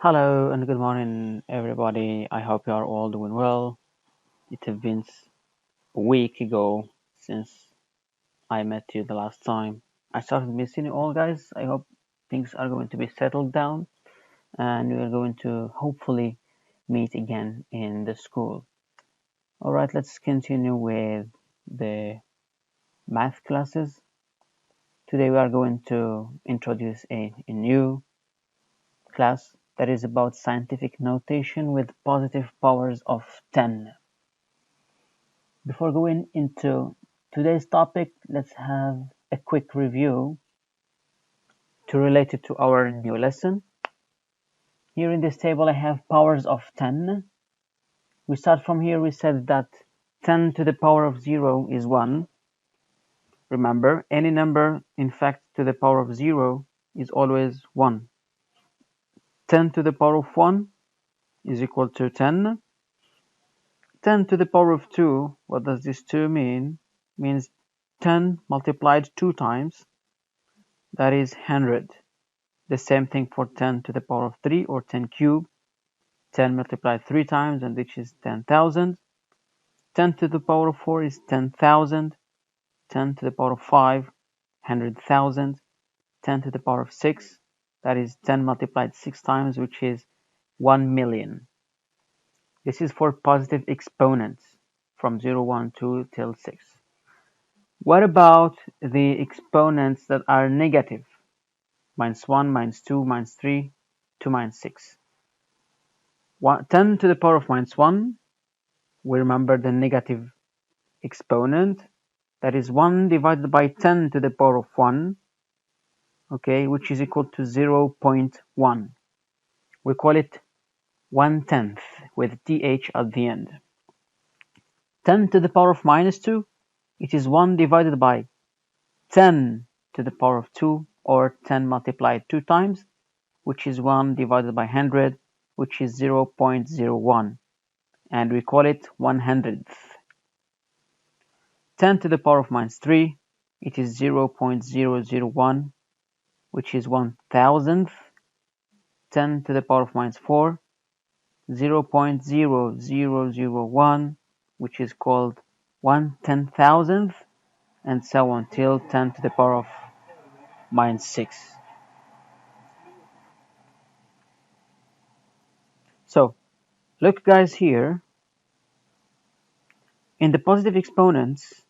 Hello and good morning, everybody. I hope you are all doing well. It has been a week ago since I met you the last time. I started missing you all, guys. I hope things are going to be settled down and we are going to hopefully meet again in the school. All right, let's continue with the math classes. Today we are going to introduce a new class that is about scientific notation with positive powers of 10. Before going into today's topic, let's have a quick review to relate it to our new lesson. Here in this table I have powers of 10. We start from here. We said that 10 to the power of 0 is 1. Remember, any number in fact to the power of 0 is always 1. 10 to the power of 1 is equal to 10. 10 to the power of 2, what does this 2 mean? Means 10 multiplied 2 times, that is 100. The same thing for 10 to the power of 3 or 10 cubed. 10 multiplied 3 times, and which is 10,000. 10 to the power of 4 is 10,000. 10 to the power of 5, 100,000. 10 to the power of 6, that is 10 multiplied 6 times, which is 1 million. This is for positive exponents from 0, 1, 2 till 6. What about the exponents that are negative? Minus 1, minus 2, minus 3, to minus 6. 10 to the power of minus 1, we remember the negative exponent, that is 1 divided by 10 to the power of 1, okay, which is equal to 0.1. We call it 1/10 with th at the end. 10 to the power of minus 2, it is 1 divided by 10 to the power of 2, or 10 multiplied 2 times, which is 1 divided by 100, which is 0.01, and we call it 1/100th. 10 to the power of minus 3, it is 0.001, which is 1,000th. 10 to the power of minus 4, 0.0001, which is called 1/10,000th, and so on till 10 to the power of minus 6. So look, guys, here in the positive exponents,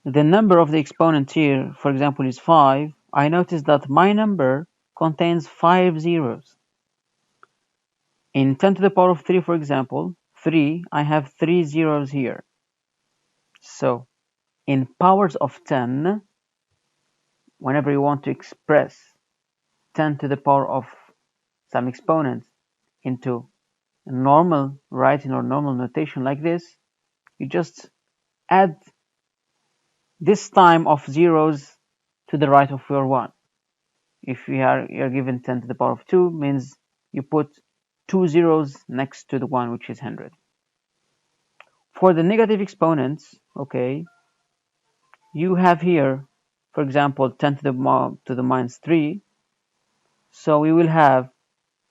the number of the exponent here, for example, is 5. I notice that my number contains 5 zeros. In 10 to the power of 3, for example, 3, I have 3 zeros here. So in powers of 10, whenever you want to express 10 to the power of some exponent into normal writing or normal notation like this, you just add this time of zeros to the right of your 1. If you're given 10 to the power of 2, means you put 2 zeros next to the 1, which is 100. For the negative exponents, okay, you have here, for example, 10 to the minus 3. So we will have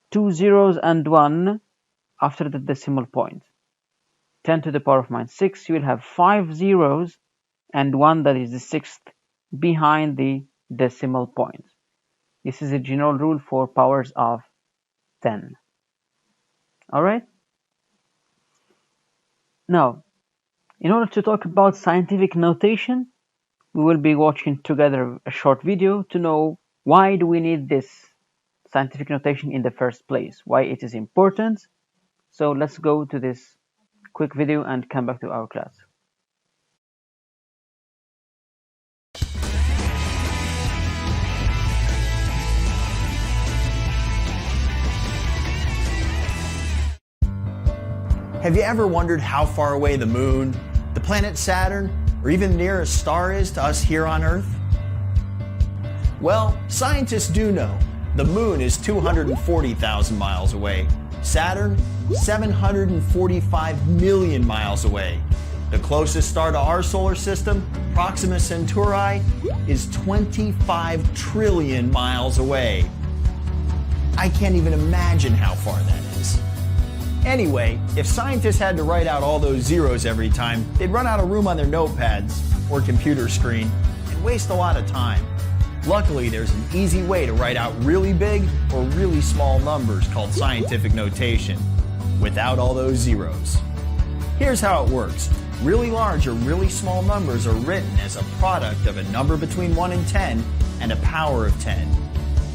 2 zeros and 1 after the decimal point. 10 to the power of minus 6, you will have 5 zeros and 1, that is the 6th, behind the decimal point. This is a general rule for powers of 10. All right? Now, in order to talk about scientific notation, we will be watching together a short video to know why do we need this scientific notation in the first place, why it is important. So let's go to this quick video and come back to our class. Have you ever wondered how far away the moon, the planet Saturn, or even the nearest star is to us here on Earth? Well, scientists do know. The moon is 240,000 miles away. Saturn, 745 million miles away. The closest star to our solar system, Proxima Centauri, is 25 trillion miles away. I can't even imagine how far that is. Anyway, if scientists had to write out all those zeros every time, they'd run out of room on their notepads or computer screen and waste a lot of time. Luckily, there's an easy way to write out really big or really small numbers called scientific notation without all those zeros. Here's how it works. Really large or really small numbers are written as a product of a number between 1 and 10 and a power of 10.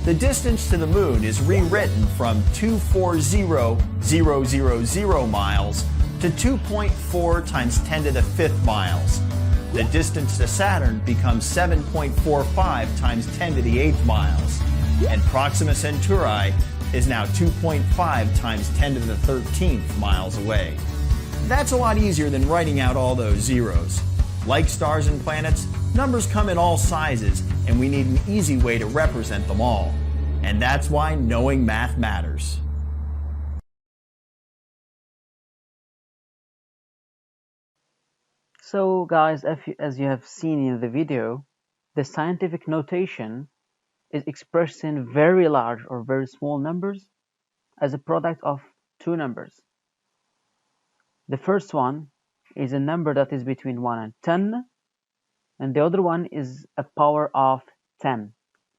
The distance to the moon is rewritten from 240,000 miles to 2.4 times 10 to the 5th miles. The distance to Saturn becomes 7.45 times 10 to the 8th miles. And Proxima Centauri is now 2.5 times 10 to the 13th miles away. That's a lot easier than writing out all those zeros. Like stars and planets, numbers come in all sizes, and we need an easy way to represent them all. And that's why knowing math matters. So guys, as you have seen in the video, the scientific notation is expressing very large or very small numbers as a product of two numbers. The first one is a number that is between 1 and 10, and the other one is a power of 10.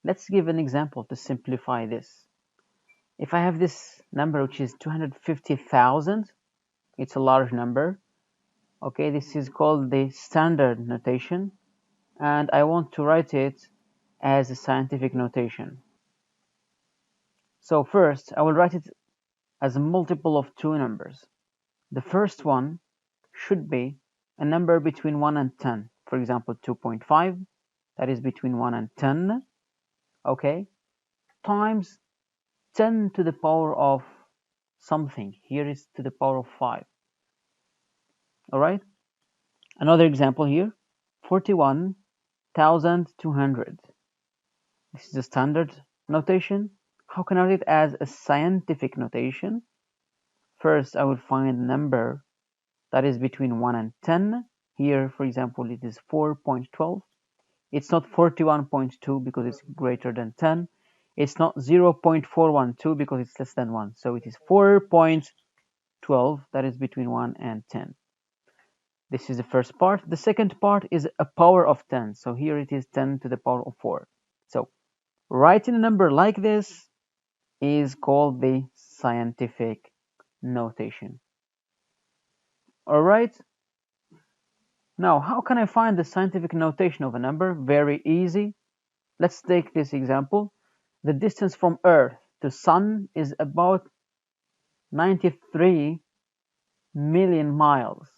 Let's give an example to simplify this. If I have this number which is 250,000, it's a large number. Okay, this is called the standard notation, and I want to write it as a scientific notation. So first, I will write it as a multiple of two numbers. The first one should be a number between 1 and 10. For example, 2.5, that is between 1 and 10, okay, times 10 to the power of something. Here is to the power of 5. All right? Another example here, 41,200. This is a standard notation. How can I write it as a scientific notation? First, I will find a number that is between 1 and 10. Here, for example, it is 4.12. It's not 41.2 because it's greater than 10. It's not 0.412 because it's less than 1. So it is 4.12, that is between 1 and 10. This is the first part. The second part is a power of 10. So here it is 10 to the power of 4. So writing a number like this is called the scientific notation. All right. Now, how can I find the scientific notation of a number? Very easy. Let's take this example. The distance from Earth to Sun is about 93 million miles.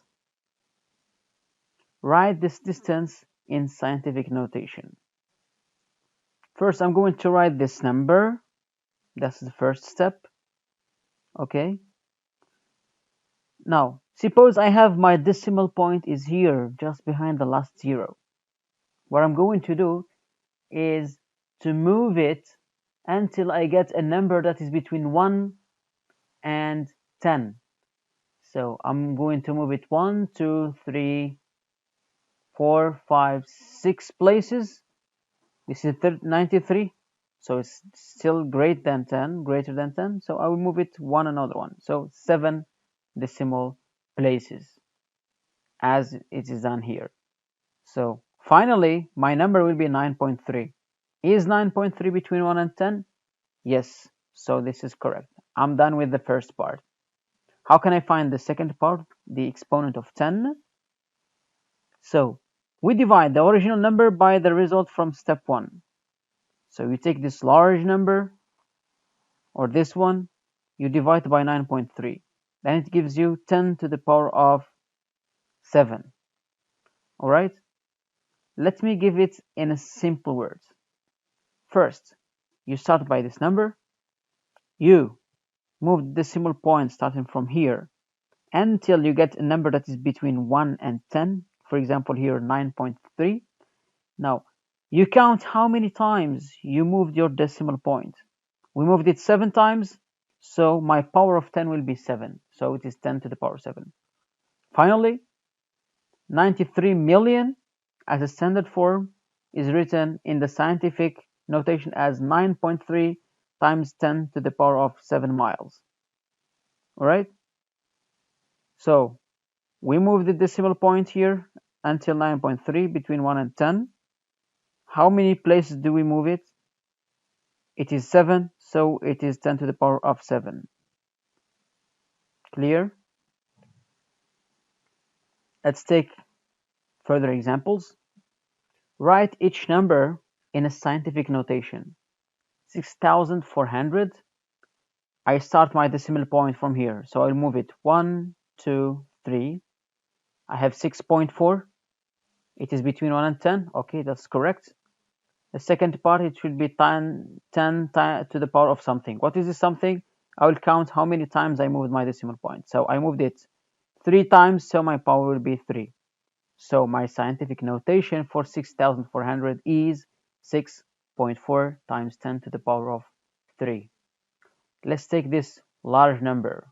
Write this distance in scientific notation. First, I'm going to write this number. That's the first step. Okay. Now, suppose I have my decimal point is here, just behind the last zero. What I'm going to do is to move it until I get a number that is between 1 and 10. So I'm going to move it 1, 2, 3, 4, 5, 6 places. This is 93, so it's still greater than 10. So I will move it another one. So 7 decimal places, as it is done here. So finally, my number will be 9.3. Is 9.3 between 1 and 10? Yes, so this is correct. I'm done with the first part. How can I find the second part, the exponent of 10? So we divide the original number by the result from step 1. So you take this large number, or this one, you divide by 9.3. Then it gives you 10 to the power of 7. All right? Let me give it in a simple words. First, you start by this number. You move the decimal point starting from here until you get a number that is between 1 and 10. For example, here 9.3. Now, you count how many times you moved your decimal point. We moved it 7 times, so my power of 10 will be 7. So it is 10 to the power 7. Finally, 93 million as a standard form is written in the scientific notation as 9.3 times 10 to the power of 7 miles. Alright? So we move the decimal point here until 9.3 between 1 and 10. How many places do we move it? It is 7, so it is 10 to the power of 7. Clear? Let's take further examples. Write each number in a scientific notation. 6,400. I start my decimal point from here, so I'll move it 1, 2, 3. I have 6.4. It is between 1 and 10. Okay, that's correct. The second part, it should be 10 to the power of something. What is this something? I will count how many times I moved my decimal point. So I moved it 3 times, so my power will be 3. So my scientific notation for 6,400 is 6.4 times 10 to the power of 3. Let's take this large number.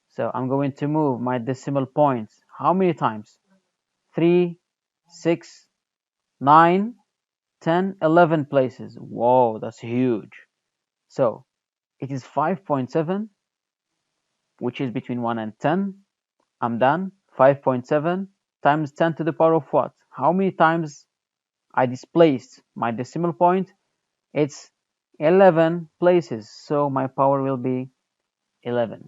So I'm going to move my decimal points. How many times? 3, 6, 9, 10, 11 places. Whoa, that's huge. So it is 5.7, which is between 1 and 10. I'm done. 5.7 times 10 to the power of what? How many times I displaced my decimal point? It's 11 places, so my power will be 11.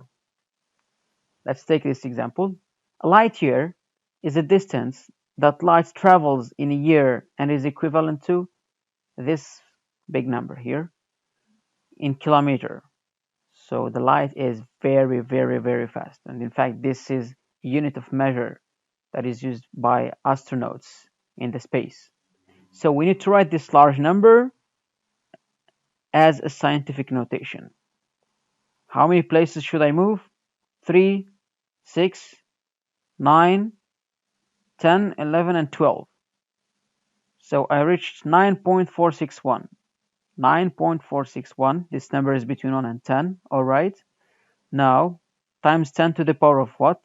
Let's take this example. A light year is a distance that light travels in a year and is equivalent to this big number here in kilometer. So the light is very, very, very fast. And in fact, this is a unit of measure that is used by astronauts in the space. So we need to write this large number as a scientific notation. How many places should I move? 3, 6, 9, 10, 11, and 12. So I reached 9.461. 9.461, this number is between 1 and 10, alright. Now, times 10 to the power of what?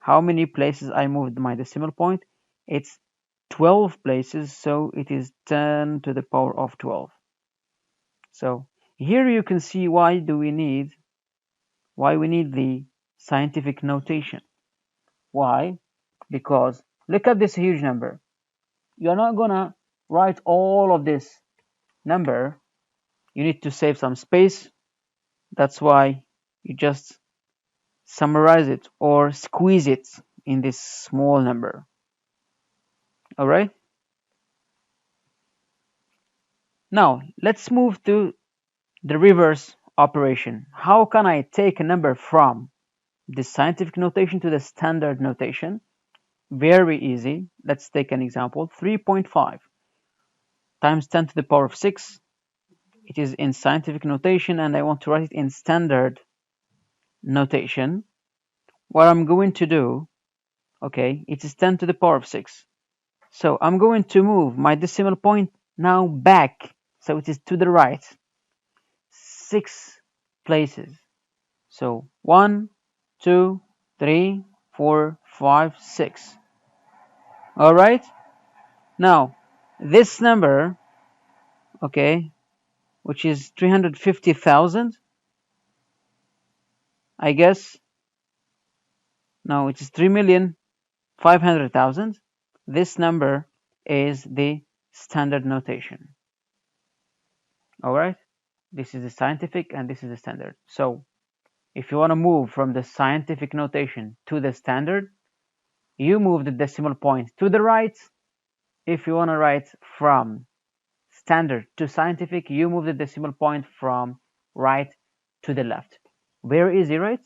How many places I moved my decimal point? It's 12 places, so it is 10 to the power of 12. So here you can see why we need the scientific notation. Why? Because look at this huge number. You're not gonna write all of this number. You need to save some space. That's why you just summarize it or squeeze it in this small number. All right. Now let's move to the reverse operation. How can I take a number from the scientific notation to the standard notation? Very easy. Let's take an example. 3.5 times 10 to the power of 6. It is in scientific notation and I want to write it in standard notation. What I'm going to do, okay, it is 10 to the power of 6. So I'm going to move my decimal point now back. So it is to the right. 6 places. So 1, 2, 3, 4, 5, 6. All right. Now this number, okay, which is 350,000, I guess. No, it is 3,500,000. This number is the standard notation. All right. This is the scientific and this is the standard. So if you want to move from the scientific notation to the standard, you move the decimal point to the right. If you want to write from standard to scientific, you move the decimal point from right to the left. Very easy, right?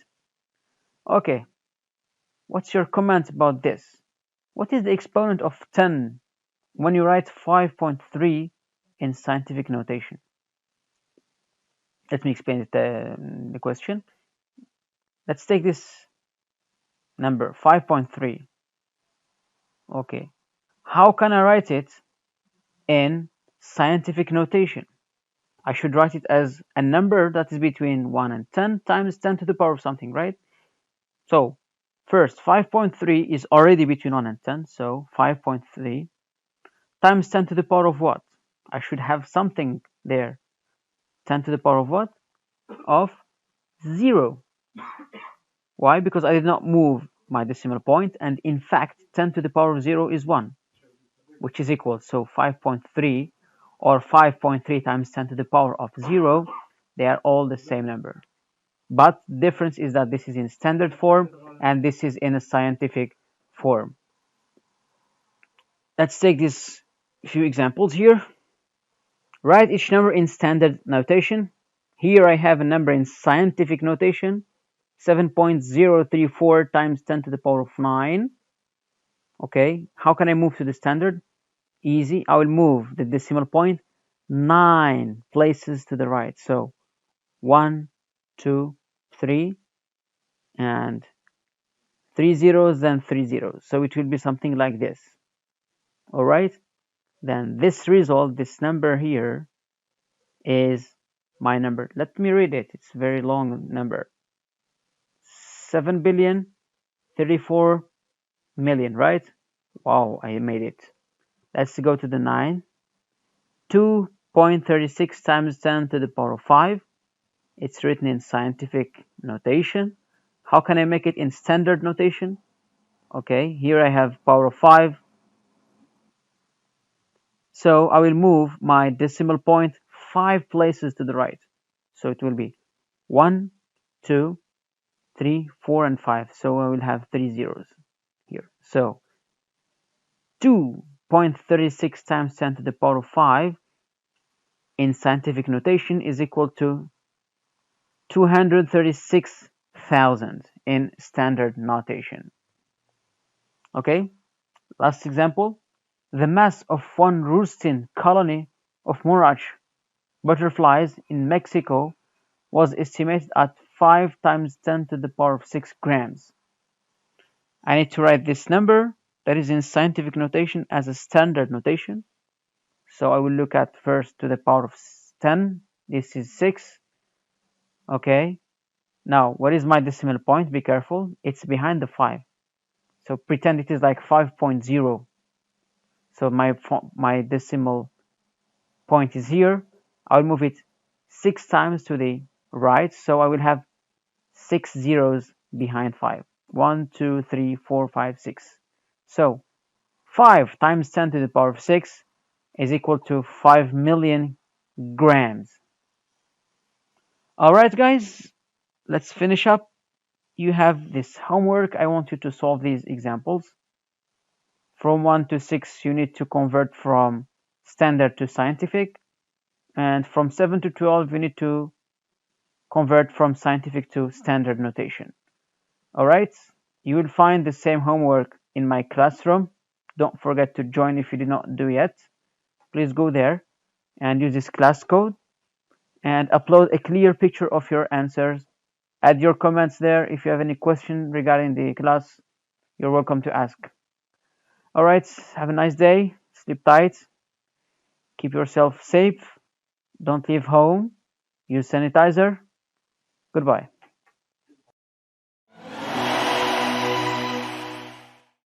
Okay. What's your comment about this? What is the exponent of 10 when you write 5.3 in scientific notation? Let me explain the question. Let's take this number, 5.3. Okay. How can I write it in scientific notation? I should write it as a number that is between 1 and 10 times 10 to the power of something, right? So first, 5.3 is already between 1 and 10, so 5.3 times 10 to the power of what? I should have something there. 10 to the power of what? Of 0. Why? Because I did not move my decimal point, and in fact 10 to the power of 0 is 1, which is equal. So 5.3 or 5.3 times 10 to the power of 0, they are all the same number. But the difference is that this is in standard form and this is in a scientific form. Let's take these few examples here. Write each number in standard notation. Here I have a number in scientific notation, 7.034 times 10 to the power of 9. Okay, how can I move to the standard? Easy, I will move the decimal point 9 places to the right. So 1, 2, 3, and 3 zeros, then 3 zeros. So it will be something like this. All right, then this result, this number here, is my number. Let me read it. It's a very long number. 7,034,000,000, right? Wow, I made it. Let's go to the 9. 2.36 times 10 to the power of 5. It's written in scientific notation. How can I make it in standard notation? Okay, here I have power of 5. So I will move my decimal point 5 places to the right. So it will be 1, 2, 3, 4, and 5. So I will have 3 zeros here. So 2.36 times 10 to the power of 5 in scientific notation is equal to 236,000 in standard notation. Okay, last example. The mass of one roosting colony of Mirage butterflies in Mexico was estimated at 5 times 10 to the power of 6 grams. I need to write this number that is in scientific notation as a standard notation. So I will look at first to the power of 10. This is 6. Okay. Now, what is my decimal point? Be careful. It's behind the 5. So pretend it is like 5.0. So my decimal point is here. I'll move it 6 times to the right. So I will have 6 zeros behind 5. 1, 2, 3, 4, 5, 6. So 5 times 10 to the power of 6 is equal to 5 million grams. All right, guys, let's finish up. You have this homework. I want you to solve these examples. From 1 to 6, you need to convert from standard to scientific. And from 7 to 12, you need to convert from scientific to standard notation. All right, you will find the same homework in my classroom. Don't forget to join if you did not do yet. Please go there and use this class code and upload a clear picture of your answers. Add your comments there. If you have any question regarding the class, you're welcome to ask. All right, have a nice day. Sleep tight. Keep yourself safe. Don't leave home. Use sanitizer. Goodbye.